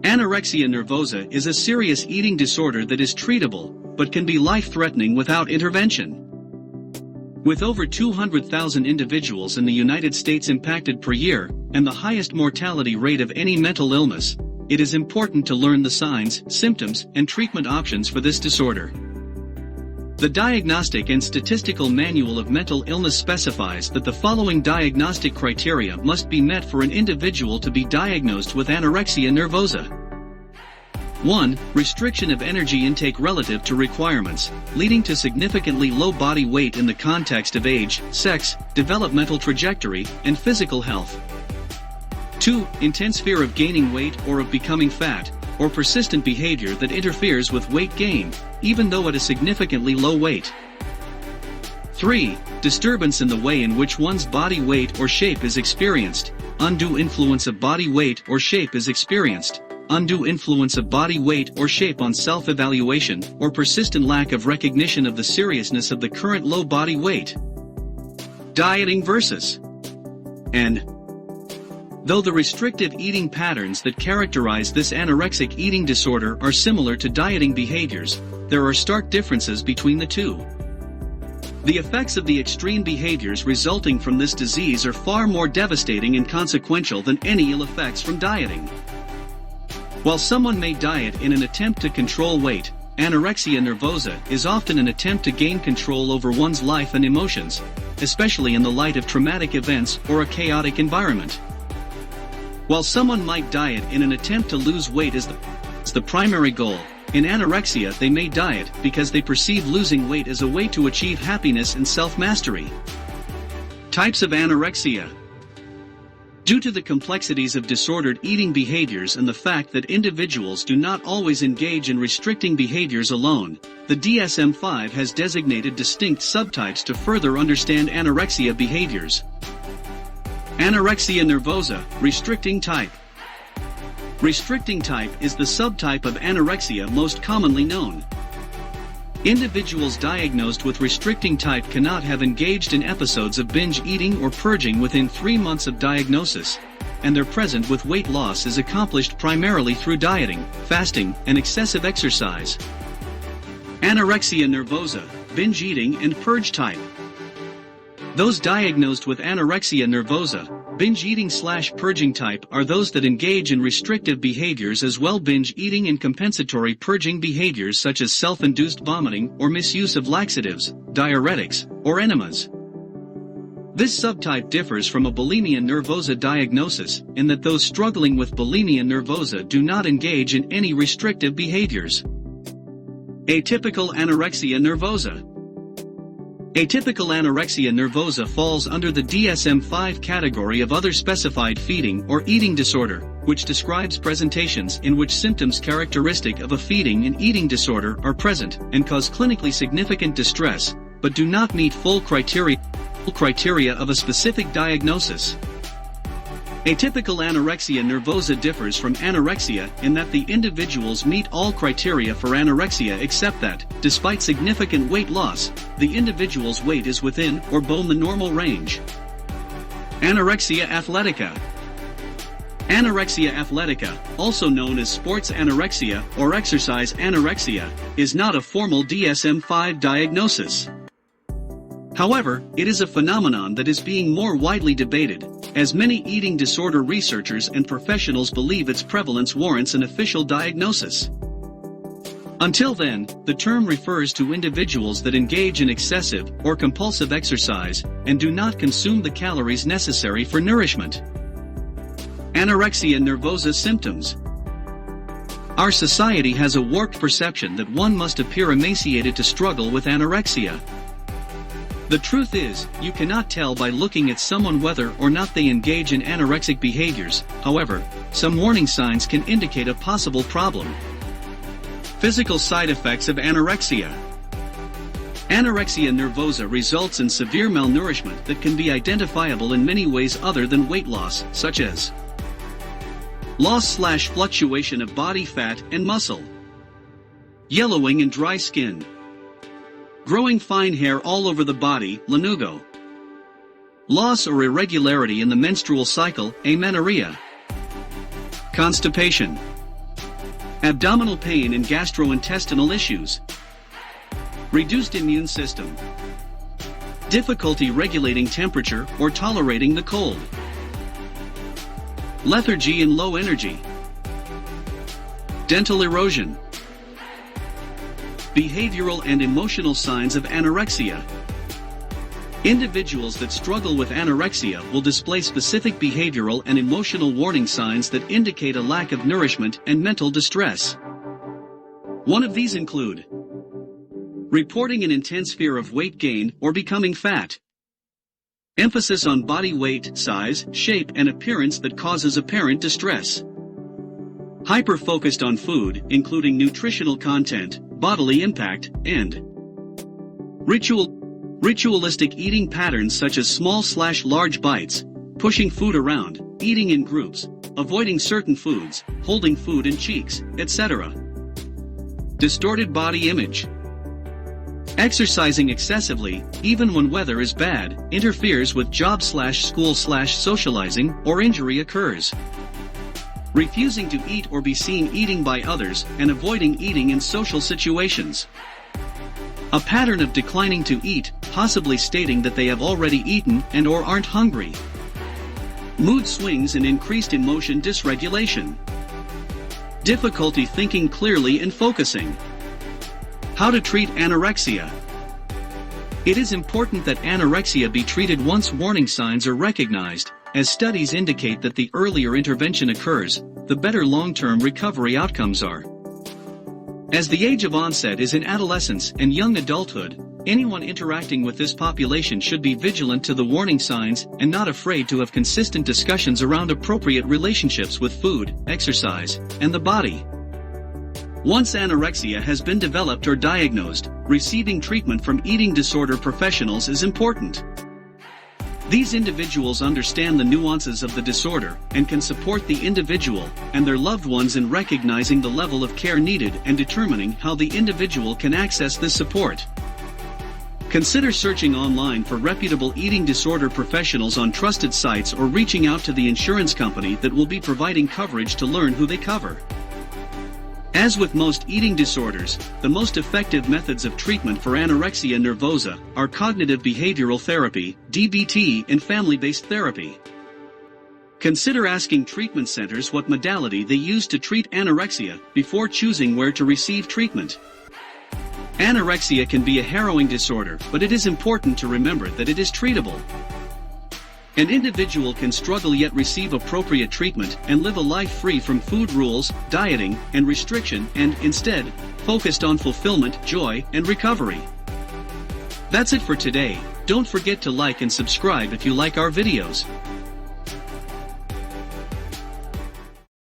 Anorexia nervosa is a serious eating disorder that is treatable, but can be life-threatening without intervention. With over 200,000 individuals in the United States impacted per year, and the highest mortality rate of any mental illness, it is important to learn the signs, symptoms, and treatment options for this disorder. The Diagnostic and Statistical Manual of Mental Illness specifies that the following diagnostic criteria must be met for an individual to be diagnosed with anorexia nervosa. 1. Restriction of energy intake relative to requirements, leading to significantly low body weight in the context of age, sex, developmental trajectory, and physical health. 2. Intense fear of gaining weight or of becoming fat, or persistent behavior that interferes with weight gain, even though at a significantly low weight. 3. Disturbance in the way in which one's body weight or shape is experienced, undue influence of body weight or shape is experienced, undue influence of body weight or shape on self-evaluation, or persistent lack of recognition of the seriousness of the current low body weight. Dieting versus and though the restrictive eating patterns that characterize this anorexic eating disorder are similar to dieting behaviors, there are stark differences between the two. The effects of the extreme behaviors resulting from this disease are far more devastating and consequential than any ill effects from dieting. While someone may diet in an attempt to control weight, anorexia nervosa is often an attempt to gain control over one's life and emotions, especially in the light of traumatic events or a chaotic environment. While someone might diet in an attempt to lose weight as the primary goal, in anorexia they may diet because they perceive losing weight as a way to achieve happiness and self-mastery. Types of anorexia. Due to the complexities of disordered eating behaviors and the fact that individuals do not always engage in restricting behaviors alone, the DSM-5 has designated distinct subtypes to further understand anorexia behaviors. Anorexia nervosa, restricting type. Restricting type is the subtype of anorexia most commonly known. Individuals diagnosed with restricting type cannot have engaged in episodes of binge eating or purging within 3 months of diagnosis, and their present with weight loss is accomplished primarily through dieting, fasting, and excessive exercise. Anorexia nervosa, binge eating and purge type. Those diagnosed with anorexia nervosa, binge eating/purging type are those that engage in restrictive behaviors as well binge eating and compensatory purging behaviors such as self-induced vomiting or misuse of laxatives, diuretics, or enemas. This subtype differs from a bulimia nervosa diagnosis in that those struggling with bulimia nervosa do not engage in any restrictive behaviors. Atypical anorexia nervosa. Atypical anorexia nervosa falls under the DSM-5 category of other specified feeding or eating disorder, which describes presentations in which symptoms characteristic of a feeding and eating disorder are present and cause clinically significant distress, but do not meet full criteria of a specific diagnosis. Atypical anorexia nervosa differs from anorexia in that the individuals meet all criteria for anorexia except that, despite significant weight loss, the individual's weight is within or below the normal range. Anorexia athletica. Anorexia athletica, also known as sports anorexia or exercise anorexia, is not a formal DSM-5 diagnosis. However, it is a phenomenon that is being more widely debated, as many eating disorder researchers and professionals believe its prevalence warrants an official diagnosis. Until then, the term refers to individuals that engage in excessive or compulsive exercise and do not consume the calories necessary for nourishment. Anorexia nervosa symptoms. Our society has a warped perception that one must appear emaciated to struggle with anorexia. The truth is, you cannot tell by looking at someone whether or not they engage in anorexic behaviors. However, some warning signs can indicate a possible problem. Physical side effects of anorexia. Anorexia nervosa results in severe malnourishment that can be identifiable in many ways other than weight loss, such as loss/fluctuation of body fat and muscle, yellowing and dry skin, growing fine hair all over the body, lanugo, loss or irregularity in the menstrual cycle, amenorrhea, constipation. abdominal pain and gastrointestinal issues, reduced immune system, difficulty regulating temperature or tolerating the cold, lethargy and low energy, dental erosion, behavioral and emotional signs of anorexia. Individuals that struggle with anorexia will display specific behavioral and emotional warning signs that indicate a lack of nourishment and mental distress. One of these include reporting an intense fear of weight gain or becoming fat, emphasis on body weight, size, shape, and appearance that causes apparent distress, hyper-focused on food, including nutritional content, bodily impact, and ritualistic eating patterns such as small/large bites, pushing food around, eating in groups, avoiding certain foods, holding food in cheeks, etc. Distorted body image. Exercising excessively, even when weather is bad, interferes with job/school/socializing, or injury occurs. Refusing to eat or be seen eating by others, and avoiding eating in social situations. A pattern of declining to eat, possibly stating that they have already eaten and or aren't hungry. Mood swings and increased emotion dysregulation. Difficulty thinking clearly and focusing. How to treat anorexia. It is important that anorexia be treated once warning signs are recognized, as studies indicate that the earlier intervention occurs, the better long-term recovery outcomes are. As the age of onset is in adolescence and young adulthood, anyone interacting with this population should be vigilant to the warning signs and not afraid to have consistent discussions around appropriate relationships with food, exercise, and the body. Once anorexia has been developed or diagnosed, receiving treatment from eating disorder professionals is important. These individuals understand the nuances of the disorder and can support the individual and their loved ones in recognizing the level of care needed and determining how the individual can access this support. Consider searching online for reputable eating disorder professionals on trusted sites or reaching out to the insurance company that will be providing coverage to learn who they cover. As with most eating disorders, the most effective methods of treatment for anorexia nervosa are cognitive behavioral therapy, DBT, and family-based therapy. Consider asking treatment centers what modality they use to treat anorexia before choosing where to receive treatment. Anorexia can be a harrowing disorder, but it is important to remember that it is treatable. An individual can struggle yet receive appropriate treatment and live a life free from food rules, dieting, and restriction and, instead, focused on fulfillment, joy, and recovery. That's it for today. Don't forget to like and subscribe if you like our videos.